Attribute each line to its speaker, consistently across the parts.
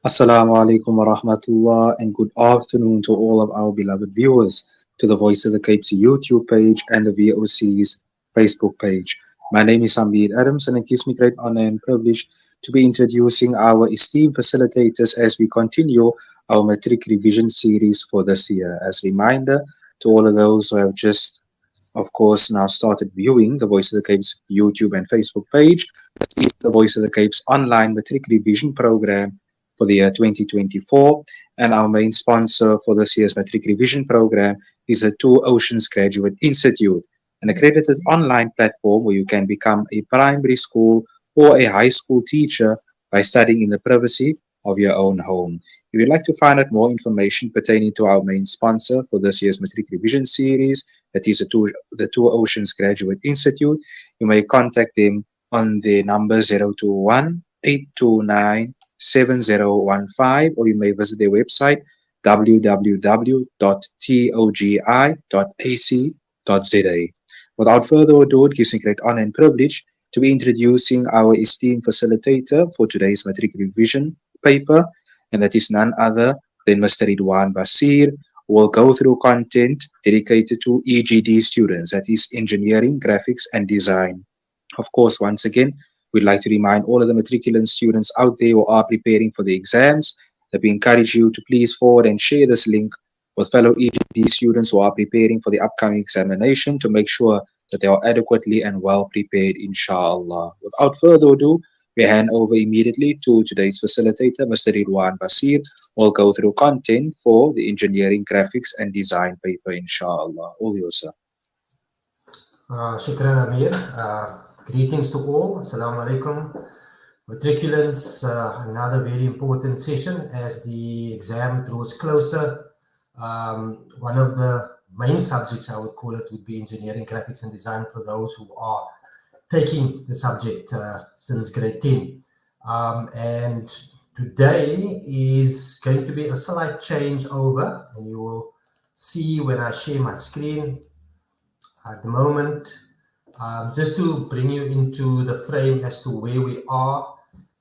Speaker 1: Assalamu alaikum wa rahmatullah and good afternoon to all of our beloved viewers to the Voice of the Cape's YouTube page and the VOC's Facebook page. My name is Hamid Adams and it gives me great honor and privilege to be introducing our esteemed facilitators as we continue our Matric revision series for this year. As a reminder to all of those who have just of course, now started viewing the Voice of the Cape's YouTube and Facebook page. This is the Voice of the Cape's online matric revision program for the year 2024. And our main sponsor for this year's matric revision program is the Two Oceans Graduate Institute, an accredited online platform where you can become a primary school or a high school teacher by studying in the privacy of your own home. If you'd like to find out more information pertaining to our main sponsor for this year's matric revision series, that is the Two Oceans Graduate Institute, you may contact them on the number 021 829 7015, or you may visit their website www.togi.ac.za. Without further ado, it gives me great honor and privilege to be introducing our esteemed facilitator for today's matric revision paper, and that is none other than Mr. Ridwan Basir, who will go through content dedicated to EGD students, that is engineering, graphics, and design. Of course, once again, we'd like to remind all of the matriculant students out there who are preparing for the exams that we encourage you to please forward and share this link with fellow EGD students who are preparing for the upcoming examination to make sure that they are adequately and well prepared, inshallah. Without further ado, we hand over immediately to today's facilitator, Mr. Ridwan Basir, who will go through content for the engineering, graphics, and design paper, inshallah. All yours, sir.
Speaker 2: Shukran Amir. Greetings to all. Assalamu alaikum. Matriculants, another very important session as the exam draws closer. One of the main subjects, I would call it, would be engineering, graphics, and design for those who are taking the subject since grade 10. And today is going to be a slight change over, and you will see when I share my screen at the moment, just to bring you into the frame as to where we are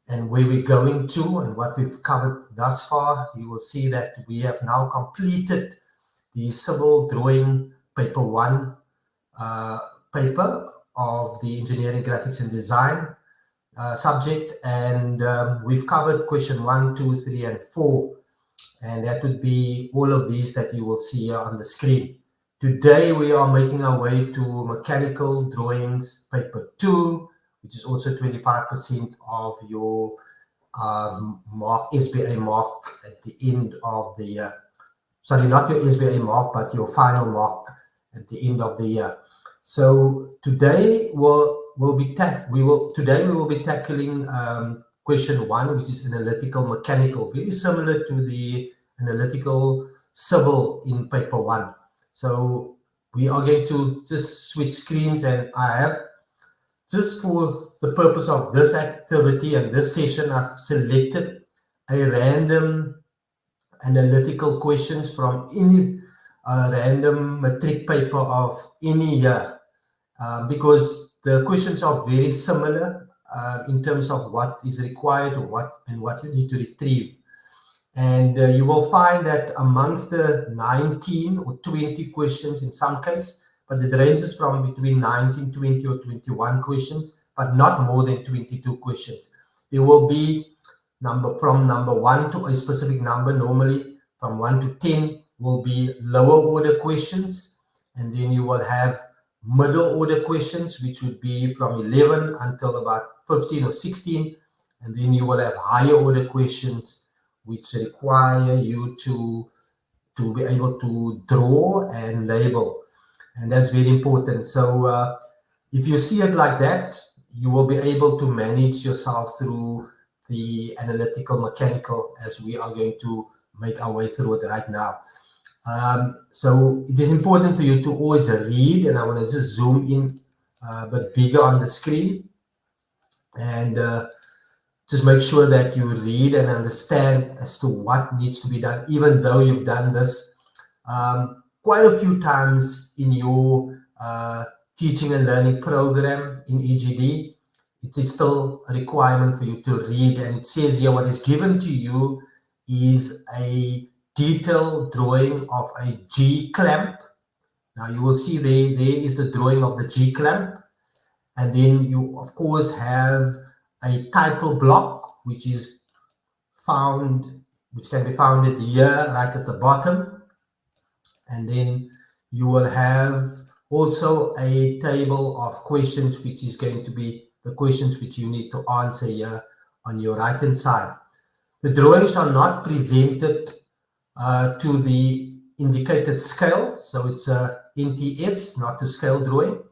Speaker 2: and where we're going to and what we've covered thus far. You will see that we have now completed the civil drawing paper 1 paper of the engineering, graphics, and design subject, and we've covered question 1, 2, 3, and 4, and that would be all of these that you will see here on the screen. Today we are making our way to mechanical drawings paper 2, which is also 25% of your mark, SBA mark at the end of the year. Sorry, not your SBA mark, but your final mark at the end of the year. So today we will be tackling question 1, which is analytical mechanical, very similar to the analytical civil in paper 1. So we are going to just switch screens, and I have, just for the purpose of this activity and this session, I've selected a random analytical questions from any random matric paper of any year, because the questions are very similar in terms of what is required and what you need to retrieve. And you will find that amongst the 19 or 20 questions in some case, but it ranges from between 19, 20 or 21 questions, but not more than 22 questions. There will be from number 1 to a specific number, normally from 1 to 10 will be lower order questions, and then you will have middle order questions, which would be from 11 until about 15 or 16, and then you will have higher order questions which require you to be able to draw and label, and that's very important. So if you see it like that, you will be able to manage yourself through the analytical mechanical as we are going to make our way through it right now. So it is important for you to always read, and I want to just zoom in a bit bigger on the screen, and just make sure that you read and understand as to what needs to be done, even though you've done this quite a few times in your teaching and learning program in EGD. It is still a requirement for you to read, and it says here what is given to you is a detailed drawing of a G clamp. Now you will see there is the drawing of the G clamp. And then you, of course, have a title block, which can be found here, right at the bottom. And then you will have also a table of questions, which is going to be the questions which you need to answer here on your right-hand side. The drawings are not presented to the indicated scale, so it's a NTS, not to scale drawing.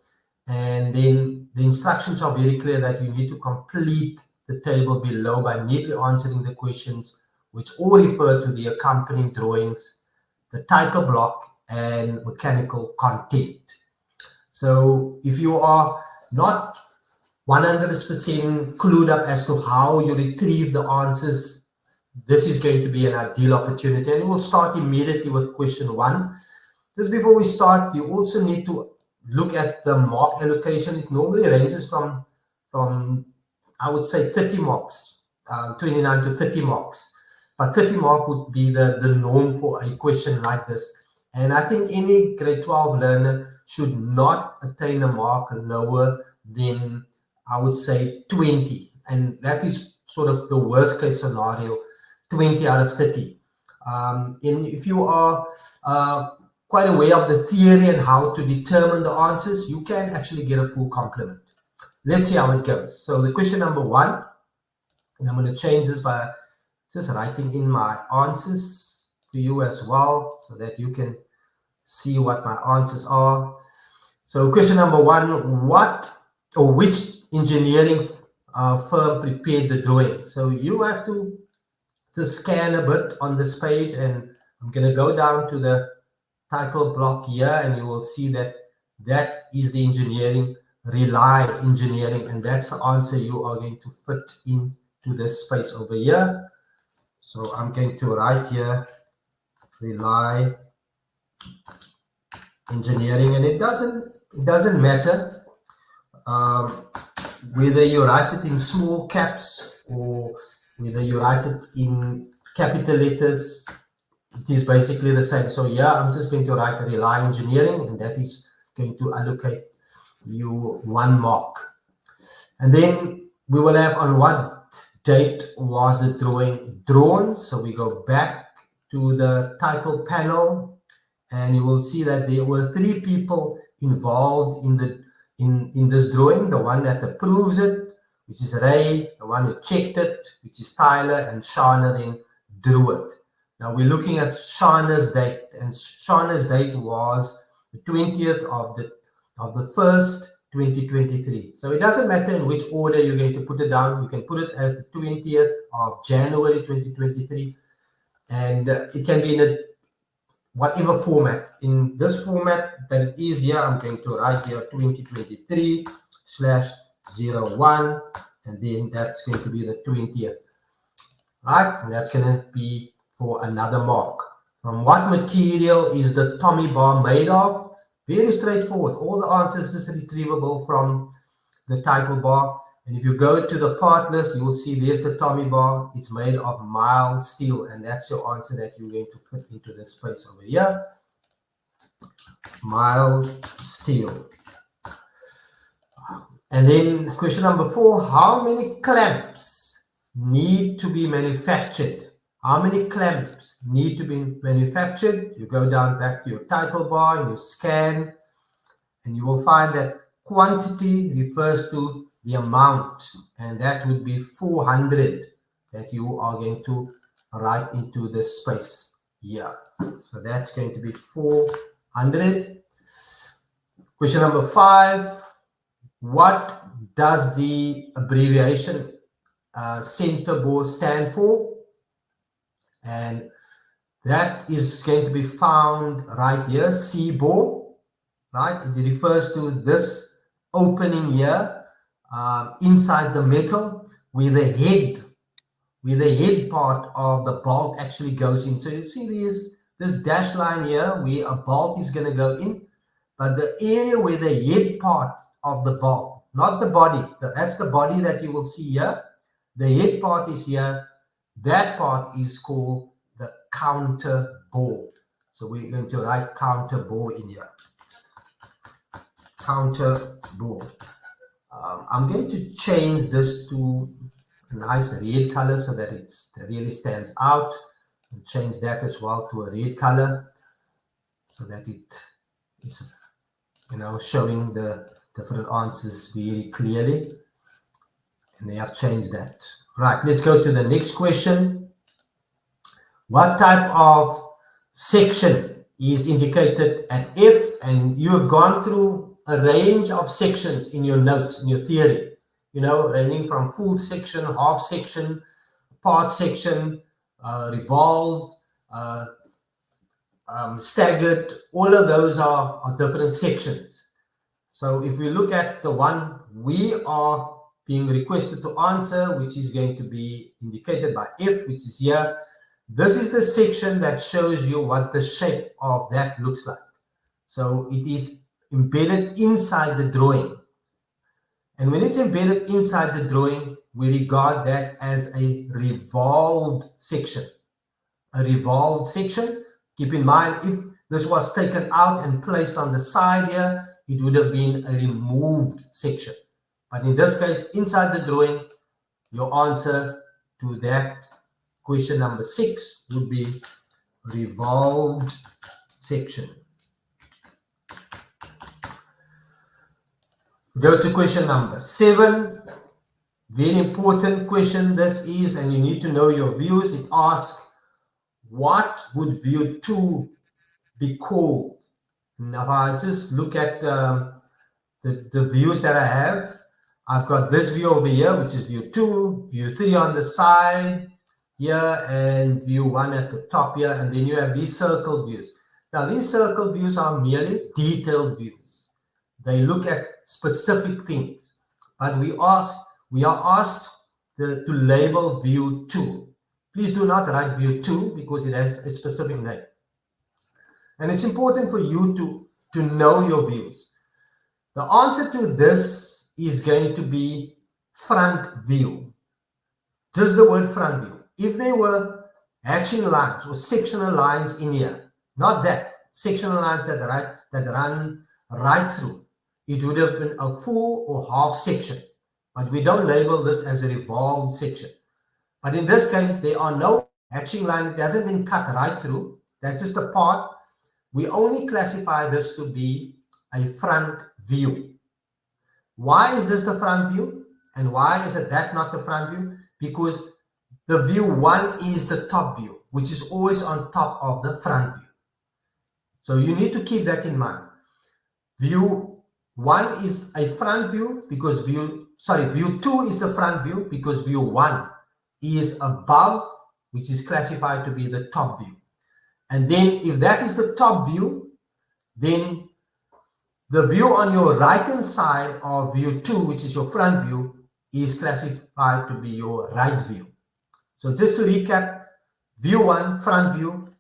Speaker 2: And then the instructions are very clear that you need to complete the table below by neatly answering the questions, which all refer to the accompanying drawings, the title block, and mechanical content. So if you are not 100% clued up as to how you retrieve the answers, this is going to be an ideal opportunity. And we'll start immediately with question 1. Just before we start, you also need to look at the mark allocation. It normally ranges from I would say 30 marks, 29 to 30 marks. But 30 mark would be the norm for a question like this. And I think any grade 12 learner should not attain a mark lower than, I would say, 20. And that is sort of the worst case scenario, 20 out of 30. And if you are quite aware of the theory and how to determine the answers, you can actually get a full complement. Let's see how it goes. So the question number 1, and I'm going to change this by just writing in my answers to you as well, so that you can see what my answers are. So question number 1, which engineering firm prepared the drawing? So you have to just scan a bit on this page, and I'm going to go down to the title block here, and you will see that is the engineering, Rely Engineering, and that's the answer you are going to fit into this space over here. So I'm going to write here Rely Engineering, and it doesn't matter whether you write it in small caps or whether you write it in capital letters. It is basically the same. So yeah, I'm just going to write Rely Engineering, and that is going to allocate you 1 mark. And then we will have on what date was the drawing drawn. So we go back to the title panel, and you will see that there were 3 people involved in this drawing. The one that approves it, which is Ray, the one who checked it, which is Tyler, and Shana then drew it. Now we're looking at Shana's date, and Shana's date was the 20th of the 1st, 2023. So it doesn't matter in which order you're going to put it down. You can put it as the 20th of January 2023, and it can be in whatever format. In this format that it is here, I'm going to write here 2023/01, and then that's going to be the 20th. Right, and that's going to be for another mark. From what material is the Tommy bar made of? Very straightforward. All the answers is retrievable from the title bar. And if you go to the part list, you will see there's the Tommy bar. It's made of mild steel, and that's your answer that you're going to fit into this space over here. Mild steel. And then question number 4, how many clamps need to be manufactured? How many clamps need to be manufactured? You go down back to your title bar and you scan, and you will find that quantity refers to the amount, and that would be 400 that you are going to write into this space here. So that's going to be 400. Question number 5, what does the abbreviation center bore stand for? And that is going to be found right here, C bore, right? It refers to this opening here inside the metal where the head part of the bolt actually goes in. So you see this dash line here where a bolt is going to go in, but the area where the head part of the bolt, not the body, that's the body that you will see here. The head part is here. that part is called the counter board. So we're going to write counter board in here. Counter board. I'm going to change this to a nice red color so that it really stands out, and change that as well to a red color so that it is, showing the different answers very clearly. And they have changed that. Right, let's go to the next question. What type of section is indicated at F? And you have gone through a range of sections in your notes, in your theory, ranging from full section, half section, part section, revolved, staggered. All of those are different sections. So if we look at the one we are being requested to answer, which is going to be indicated by F, which is here, this is the section that shows you what the shape of that looks like. So it is embedded inside the drawing. And when it's embedded inside the drawing, we regard that as a revolved section. A revolved section. Keep in mind, if this was taken out and placed on the side here, it would have been a removed section. But in this case, inside the drawing, your answer to that question number 6 would be revolved section. Go to question number 7. Very important question this is, and you need to know your views. It asks, what would view 2 be called? Now, if I just look at the views that I have, I've got this view over here, which is view 2, view 3 on the side here, and view 1 at the top here, and then you have these circle views. Now, these circle views are merely detailed views. They look at specific things, but we are asked to label view 2. Please do not write view 2 because it has a specific name. And it's important for you to know your views. The answer to this is going to be front view. Just the word front view. If there were hatching lines or sectional lines in here, not that, sectional lines that run right through, it would have been a full or half section. But we don't label this as a revolved section. But in this case, there are no hatching line. It hasn't been cut right through. That's just a part. We only classify this to be a front view. Why is this the front view? And why is that not the front view? Because the view 1 is the top view, which is always on top of the front view. So you need to keep that in mind. View 1 is a front view because view 2 is the front view because view 1 is above, which is classified to be the top view. And then if that is the top view, then the view on your right hand side of view 2, which is your front view, is classified to be your right view. So just to recap, view 1, front view,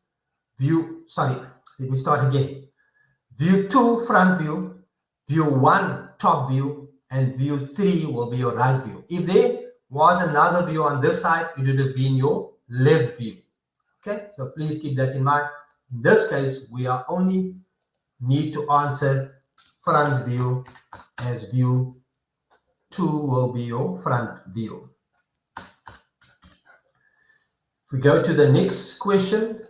Speaker 2: let me start again. View 2, front view, view 1, top view, and view 3 will be your right view. If there was another view on this side, it would have been your left view. Okay, so please keep that in mind. In this case, we are only need to answer front view, as view 2 will be your front view. If we go to the next question,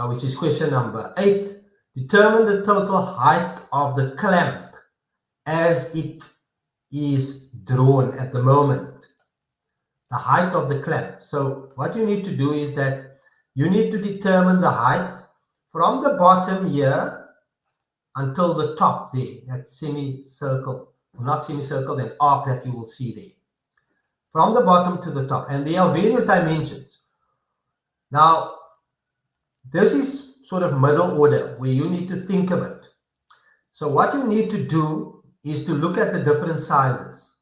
Speaker 2: which is question number 8, determine the total height of the clamp as it is drawn at the moment. The height of the clamp. So what you need to do is that you need to determine the height from the bottom here until the top there, that semicircle, or not semicircle, that arc that you will see there. From the bottom to the top. And there are various dimensions. Now, this is sort of middle order where you need to think of it. So what you need to do is to look at the different sizes.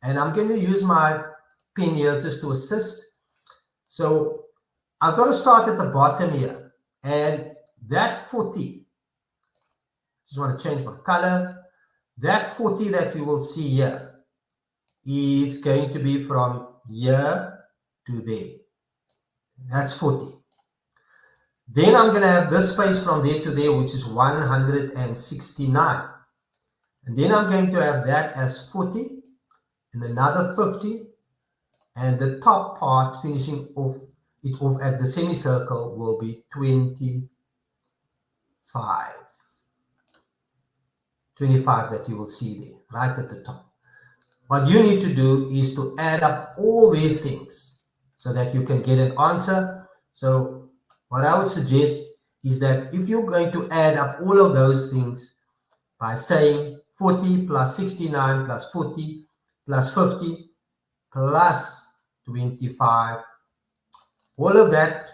Speaker 2: And I'm going to use my pen here just to assist. So I've got to start at the bottom here. And that 40, just want to change my color. That 40 that you will see here is going to be from here to there. That's 40. Then I'm going to have this space from there to there, which is 169. And then I'm going to have that as 40 and another 50. And the top part, finishing off it off at the semicircle, will be 25. 25 that you will see there, right at the top. What you need to do is to add up all these things so that you can get an answer. So what I would suggest is that if you're going to add up all of those things by saying 40 plus 69 plus 40 plus 50 plus 25, all of that,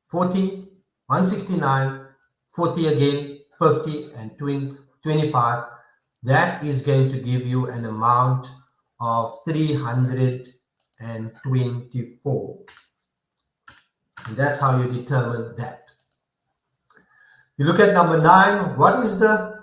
Speaker 2: 40, 169, 40 again, 50 and 25, that is going to give you an amount of 324. And that's how you determine that. You look at number 9, what is the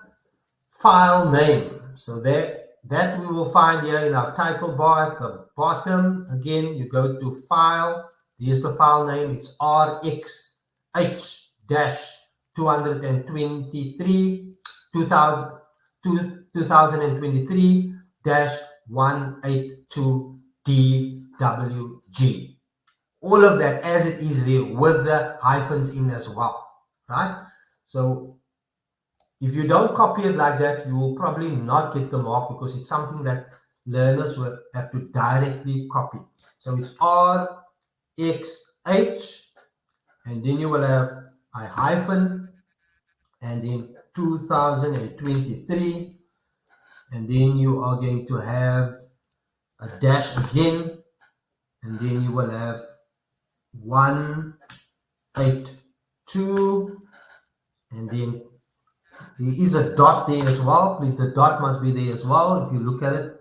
Speaker 2: file name? So that we will find here in our title bar at the bottom. Again, you go to file. Here's the file name. It's RX-223 2023-182DWG. All of that as it is there with the hyphens in as well, right? So if you don't copy it like that, you will probably not get the mark because it's something that learners will have to directly copy. So it's RXH, and then you will have a hyphen, and then 2023, and then you are going to have a dash again, and then you will have 182, and then there is a dot there as well. Please, the dot must be there as well if you look at it.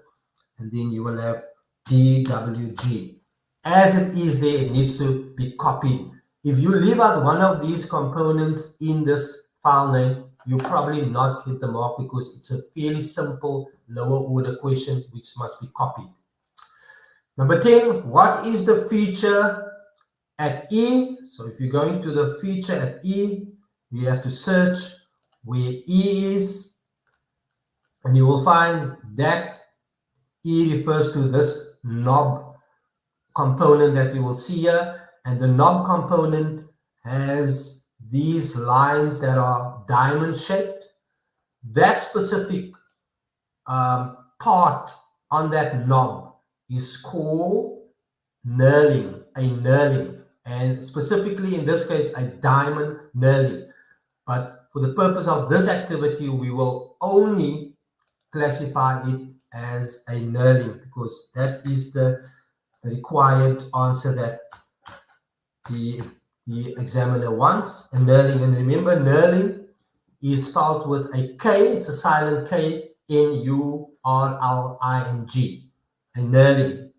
Speaker 2: And then you will have DWG. As it is there, it needs to be copied. If you leave out one of these components in this file name, you probably not get the mark because it's a fairly simple lower order question which must be copied. Number 10, what is the feature at E? So if you're going to the feature at E, you have to search where E is, and you will find that E refers to this knob component that you will see here, and the knob component has these lines that are diamond shaped. That specific part on that knob is called knurling, a knurling, and specifically in this case a diamond knurling. But for the purpose of this activity, we will only classify it as a knurling because that is the required answer that the examiner wants. A knurling, and remember, knurling is spelled with a K. It's a silent K, N-U-R-L-I-N-G. A knurling.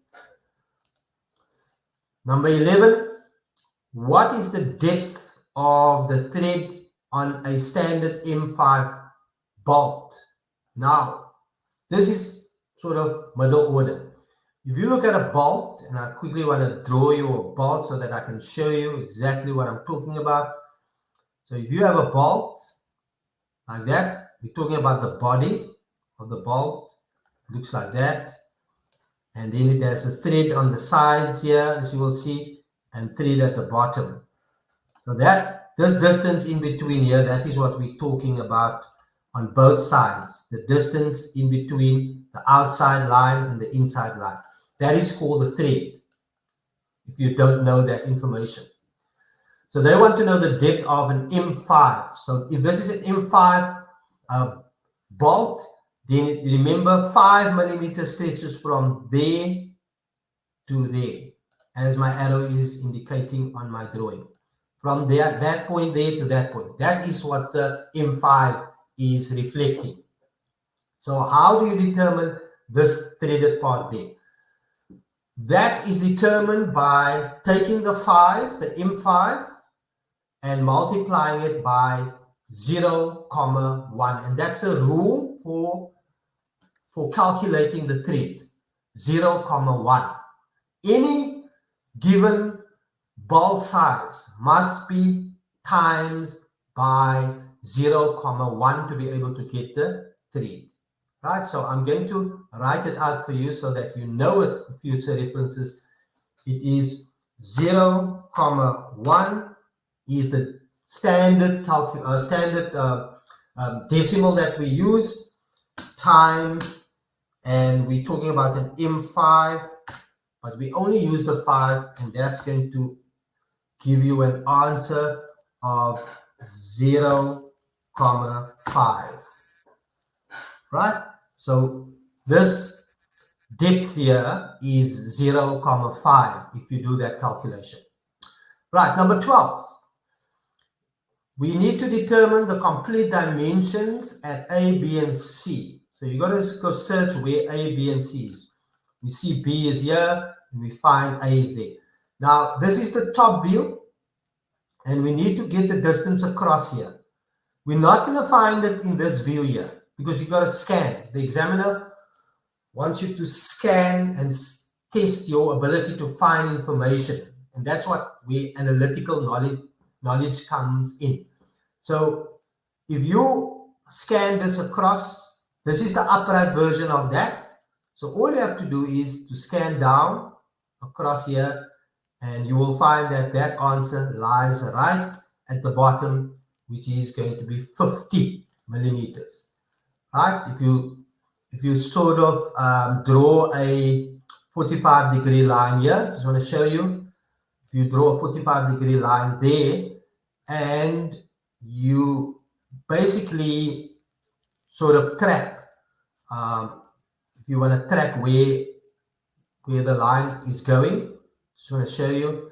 Speaker 2: Number 11, what is the depth of the thread on a standard M5 bolt? Now, this is sort of middle order. If you look at a bolt, and I quickly want to draw you a bolt so that I can show you exactly what I'm talking about. So if you have a bolt like that, we're talking about the body of the bolt. It looks like that. And then it has a thread on the sides here, as you will see, and thread at the bottom. So this distance in between here, that is what we're talking about on both sides. The distance in between the outside line and the inside line. That is called the thread, if you don't know that information. So they want to know the depth of an M5. So if this is an M5 bolt, then remember 5 millimeter stretches from there to there, as my arrow is indicating on my drawing. From there, that point there to that point. That is what the M5 is reflecting. So how do you determine this threaded part there? That is determined by taking the M5, and multiplying it by 0,1. And that's a rule for calculating the thread, 0,1. Any given bolt size must be times by 0,1 to be able to get the thread. Right, so I'm going to write it out for you so that you know it for future references. It is 0,1 is the standard decimal that we use, times, and we're talking about an M5, but we only use the 5, and that's going to give you an answer of 0,5. Right? So this depth here is 0,5 if you do that calculation. Right, number 12. We need to determine the complete dimensions at A, B, and C. So you got to go search where A, B, and C is. We see B is here, and we find A is there. Now, this is the top view, and we need to get the distance across here. We're not going to find it in this view here because you got to scan. The examiner wants you to scan and test your ability to find information. And that's where analytical knowledge comes in. So if you scan this across, this is the upright version of that. So all you have to do is to scan down across here, and you will find that that answer lies right at the bottom, which is going to be 50 millimeters. Right? If you sort of draw a 45-degree line here, just want to show you. If you draw a 45-degree line there, and you basically sort of track, if you want to track where the line is going, just want to show you.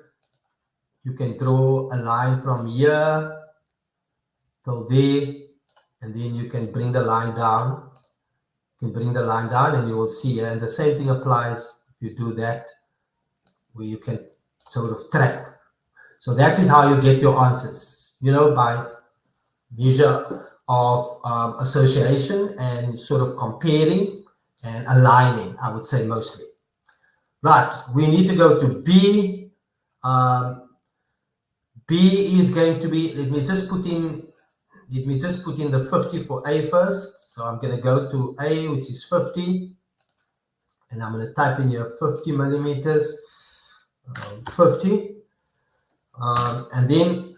Speaker 2: You can draw a line from here till there, and then you can bring the line down. You can bring the line down, and you will see here. And the same thing applies if you do that, where you can sort of track. So that is how you get your answers, by measure of association and sort of comparing and aligning, I would say mostly. Right, we need to go to B. B is going to be, let me just put in the 50 for A first. So I'm going to go to A, which is 50, and I'm going to type in here 50 millimeters, 50. And then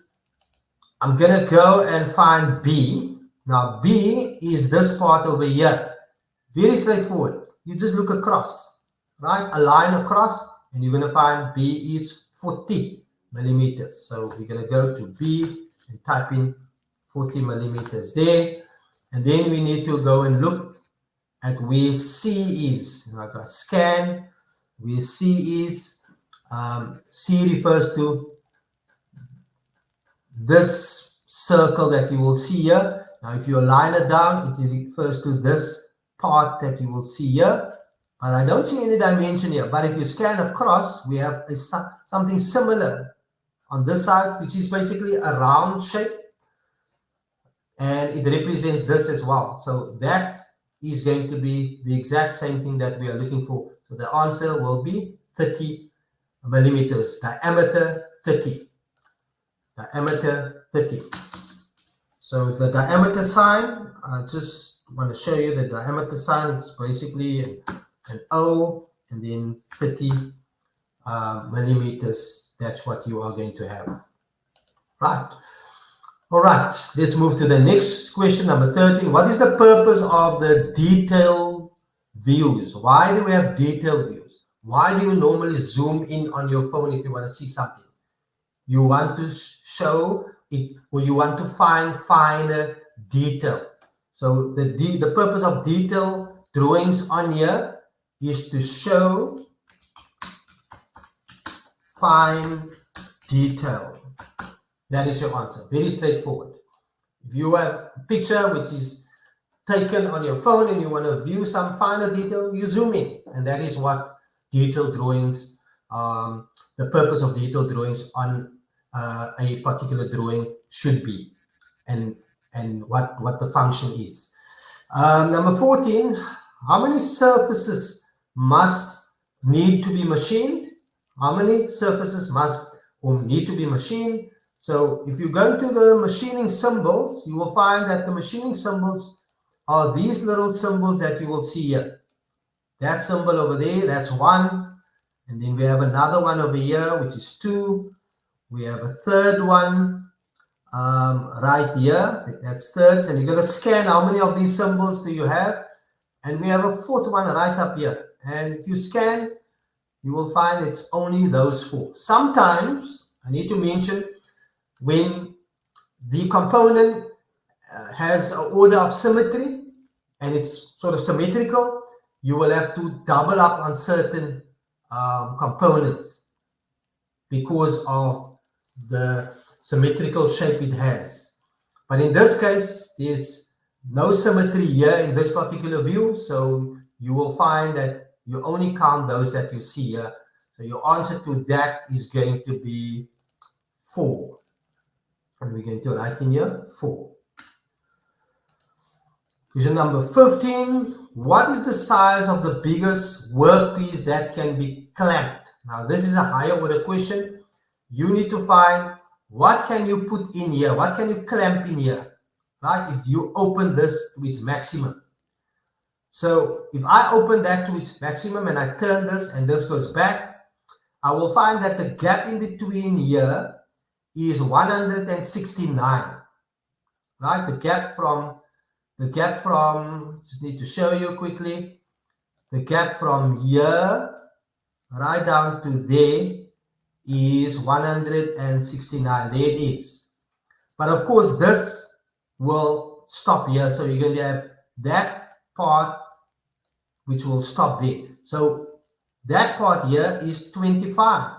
Speaker 2: I'm going to go and find B. Now, B is this part over here. Very straightforward. You just look across, right? A line across, and you're going to find B is 40 millimeters. So we're going to go to B and type in 40 millimeters there. And then we need to go and look at where C is. If I scan where C is, C refers to this circle that you will see here. Now, if you line it down, it refers to this part that you will see here. But I don't see any dimension here. But if you scan across, we have something similar on this side, which is basically a round shape. And it represents this as well. So that is going to be the exact same thing that we are looking for. So the answer will be 30 millimeters, diameter 30. Diameter 30. So the diameter sign, I just want to show you the diameter sign. It's basically an O and then 30 millimeters. That's what you are going to have. Right. All right, let's move to the next question, number 13. What is the purpose of the detailed views? Why do we have detailed views? Why do you normally zoom in on your phone if you want to see something? You want to show it, or you want to find finer detail. So the purpose of detailed drawings on here is to show fine detail. That is your answer. Very straightforward. If you have a picture which is taken on your phone and you want to view some finer detail, you zoom in. And that is what detailed drawings, the purpose of detailed drawings on a particular drawing should be, and what the function is. Number 14, how many surfaces must need to be machined? how many surfaces must or need to be machined. So if you go to the machining symbols, you will find that the machining symbols are these little symbols that you will see here. That symbol over there, that's 1. And then we have another one over here, which is 2. We have a third one right here. That's third. And you're going to scan how many of these symbols do you have. And we have a fourth one right up here. And if you scan, you will find it's only those 4. Sometimes, I need to mention, when the component has an order of symmetry and it's sort of symmetrical, you will have to double up on certain components because of the symmetrical shape it has. But in this case, there's no symmetry here in this particular view, so you will find that you only count those that you see here. So your answer to that is going to be 4. And we're going to write in here 4. Question number 15. What is the size of the biggest workpiece that can be clamped? Now, this is a higher order question. You need to find what can you put in here? What can you clamp in here? Right? If you open this to its maximum. So if I open that to its maximum and I turn this and this goes back, I will find that the gap in between here is 169. Right? The gap from, just need to show you quickly, the gap from here right down to there is 169. There it is. But of course, this will stop here. So you're going to have that part which will stop there. So that part here is 25.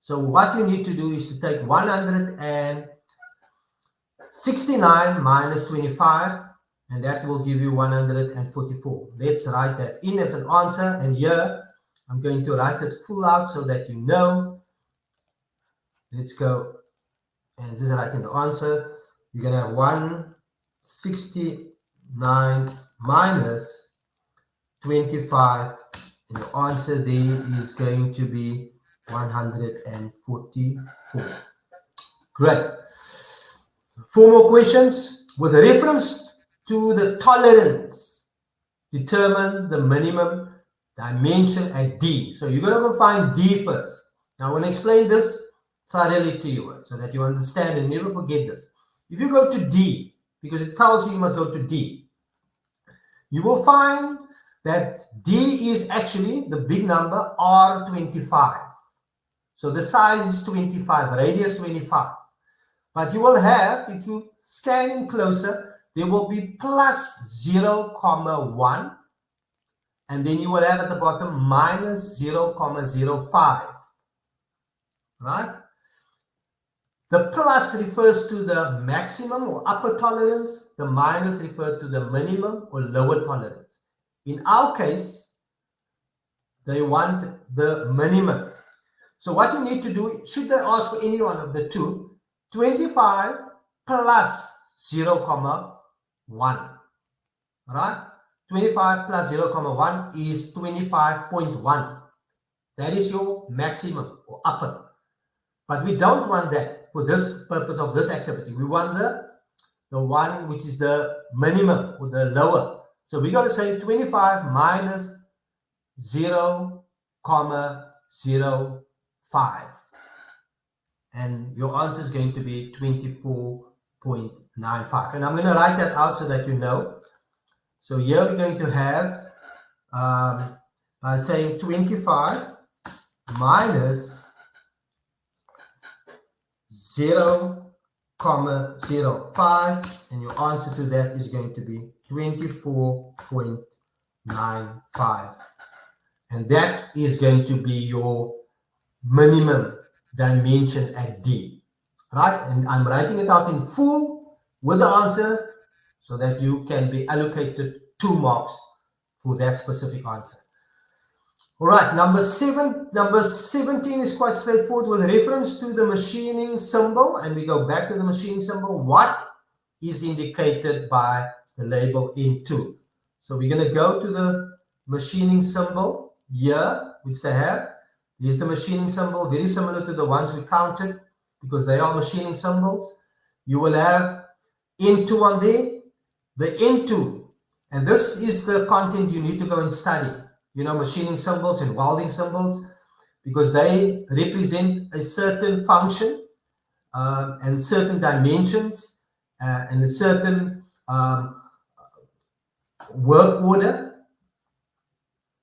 Speaker 2: So what you need to do is to take 169 minus 25, and that will give you 144. Let's write that in as an answer. And here, I'm going to write it full out so that you know. Let's go and just write in the answer. You're going to have 169 minus 25. And your answer there is going to be 144. Great. 4 more questions. With reference to the tolerance, determine the minimum dimension at D. So you're going to go find D first. Now I want to explain this thoroughly to you so that you understand and never forget this. If you go to D, because it tells you must go to D, you will find that D is actually the big number R25. So the size is 25, radius 25. But you will have, if you scan in closer, there will be plus 0,1, and then you will have at the bottom minus 0,05, right? The plus refers to the maximum or upper tolerance. The minus refers to the minimum or lower tolerance. In our case, they want the minimum. So what you need to do, should they ask for any one of the two, 25 plus 0,1, right? 25 plus 0,1 is 25.1. That is your maximum or upper. But we don't want that for this purpose of this activity. We want the one which is the minimum or the lower. So we got to say 25 minus 0,05. And your answer is going to be 24.95. And I'm going to write that out so that you know. So here we're going to have, by saying 25 minus 0,05, and your answer to that is going to be 24.95. And that is going to be your minimum dimension at D, right? And I'm writing it out in full with the answer so that you can be allocated 2 marks for that specific answer. All right, number 17 is quite straightforward. With reference to the machining symbol, and we go back to the machining symbol, what is indicated by the label N2? So we're going to go to the machining symbol here, which they have. Here's the machining symbol, very similar to the ones we counted because they are machining symbols. You will have N2 on there, the N2, and this is the content you need to go and study. You know, machining symbols and welding symbols, because they represent a certain function and certain dimensions and a certain work order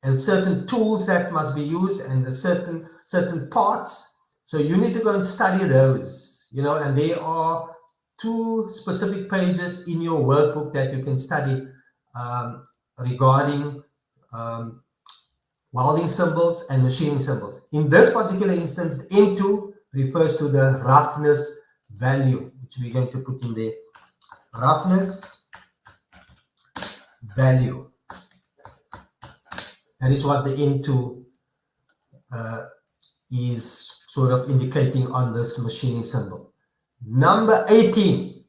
Speaker 2: and certain tools that must be used and the certain parts. So you need to go and study those, you know, and there are 2 specific pages in your workbook that you can study regarding welding symbols and machining symbols. In this particular instance, N2 refers to the roughness value, which we're going to put in there. Roughness value. That is what the N2 is sort of indicating on this machining symbol. Number 18.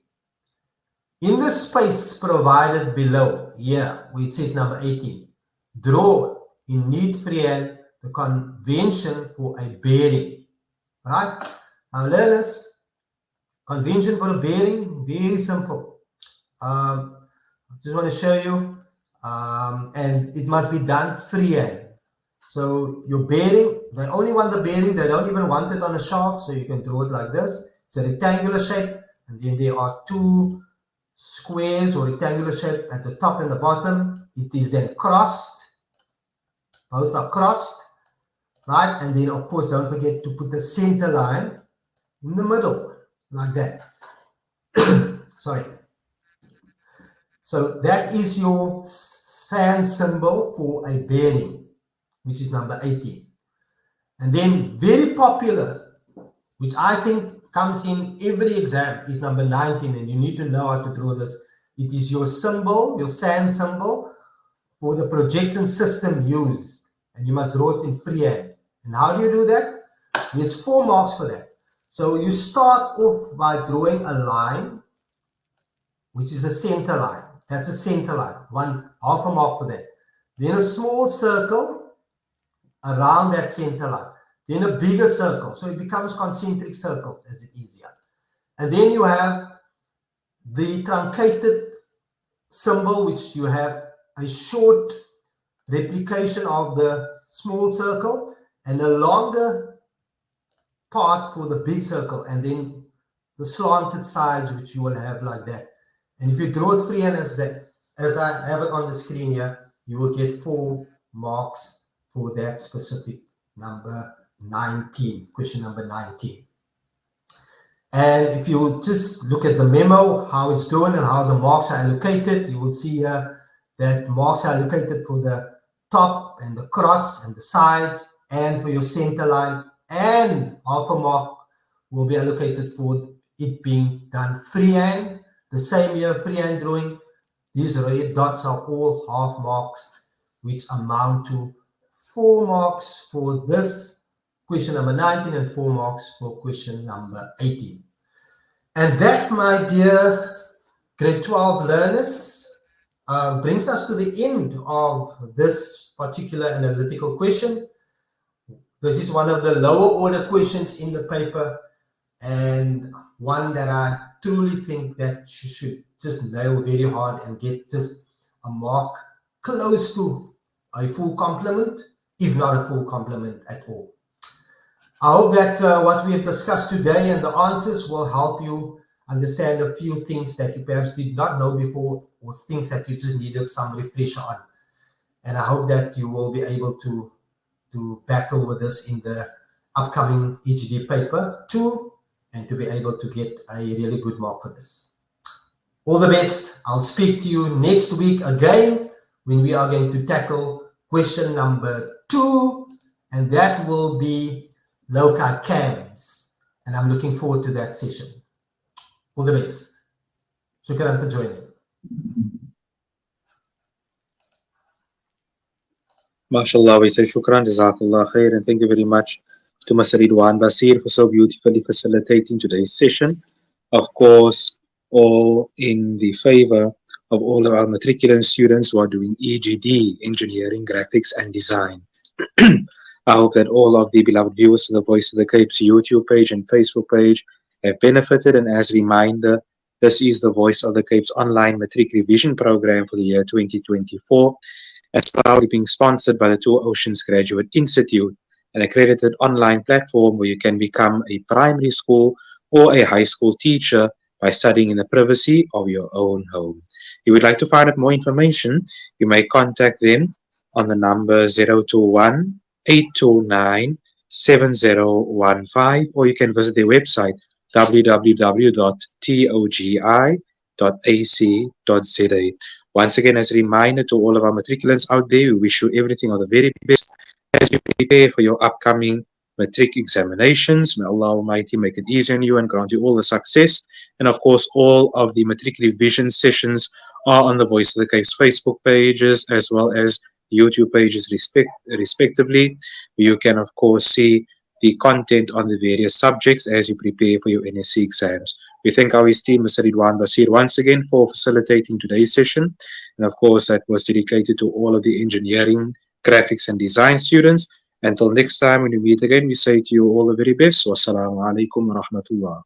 Speaker 2: In the space provided below, here, where it says number 18, draw in neat freehand the convention for a bearing. Right? Now, learners, convention for a bearing, very simple. I just want to show you, and it must be done freehand. So your bearing, they only want the bearing, they don't even want it on a shaft, so you can draw it like this. It's a rectangular shape, and then there are 2 squares or rectangular shape at the top and the bottom. It is then crossed. Both are crossed, right? And then, of course, don't forget to put the center line in the middle, like that. Sorry. So that is your sand symbol for a bearing, which is number 18. And then very popular, which I think comes in every exam, is number 19, and you need to know how to draw this. It is your symbol, your sand symbol for the projection system used, and you must draw it in freehand. And how do you do that? There's 4 marks for that. So you start off by drawing a line, which is a center line. That's a center line, half a mark for that. Then a small circle around that center line. Then a bigger circle. So it becomes concentric circles as it is here. And then you have the truncated symbol, which you have a short replication of the small circle and a longer part for the big circle, and then the slanted sides, which you will have like that. And if you draw it freehand as that, as I have it on the screen here, you will get 4 marks for that specific number 19, question number 19. And if you just look at the memo, how it's doing and how the marks are allocated, you will see here that marks are allocated for the top and the cross and the sides and for your center line, and half a mark will be allocated for it being done freehand. The same here, freehand drawing. These red dots are all half marks, which amount to 4 marks for this question number 19 and 4 marks for question number 18. And that, my dear grade 12 learners, brings us to the end of this particular analytical question. This is one of the lower order questions in the paper, and one that I truly think that you should just nail very hard and get just a mark close to a full complement, if not a full complement at all. I hope that what we have discussed today and the answers will help you understand a few things that you perhaps did not know before, or things that you just needed some refresher on. And I hope that you will be able to battle with this in the upcoming EGD paper 2, and to be able to get a really good mark for this. All the best. I'll speak to you next week again when we are going to tackle question number 2, and that will be loci cams. And I'm looking forward to that session. All the best. Shukran for joining.
Speaker 1: MashaAllah, we say shukran, jazakallah khair, and thank you very much to Mr. Ridwan Basir for so beautifully facilitating today's session. Of course, all in the favor of all of our matriculant students who are doing EGD, Engineering, Graphics and Design. I hope that all of the beloved viewers of the Voice of the Cape's YouTube page and Facebook page have benefited. And as a reminder, this is the Voice of the Cape's online matric revision program for the year 2024, and proudly being sponsored by the Two Oceans Graduate Institute, an accredited online platform where you can become a primary school or a high school teacher by studying in the privacy of your own home. If you would like to find out more information, you may contact them on the number 021 829 7015, or you can visit their website www.togi.ac.za. Once again, as a reminder to all of our matriculants out there, we wish you everything of the very best as you prepare for your upcoming matric examinations. May Allah Almighty make it easy on you and grant you all the success. And of course, all of the matric revision sessions are on the Voice of the Cape's Facebook pages as well as YouTube pages respectively. You can of course see the content on the various subjects as you prepare for your NSC exams. We thank our esteemed Mr. Ridwan Basir once again for facilitating today's session. And of course, that was dedicated to all of the engineering, graphics, and design students. Until next time when we meet again, we say to you all the very best. Wassalamu alaikum wa rahmatullah.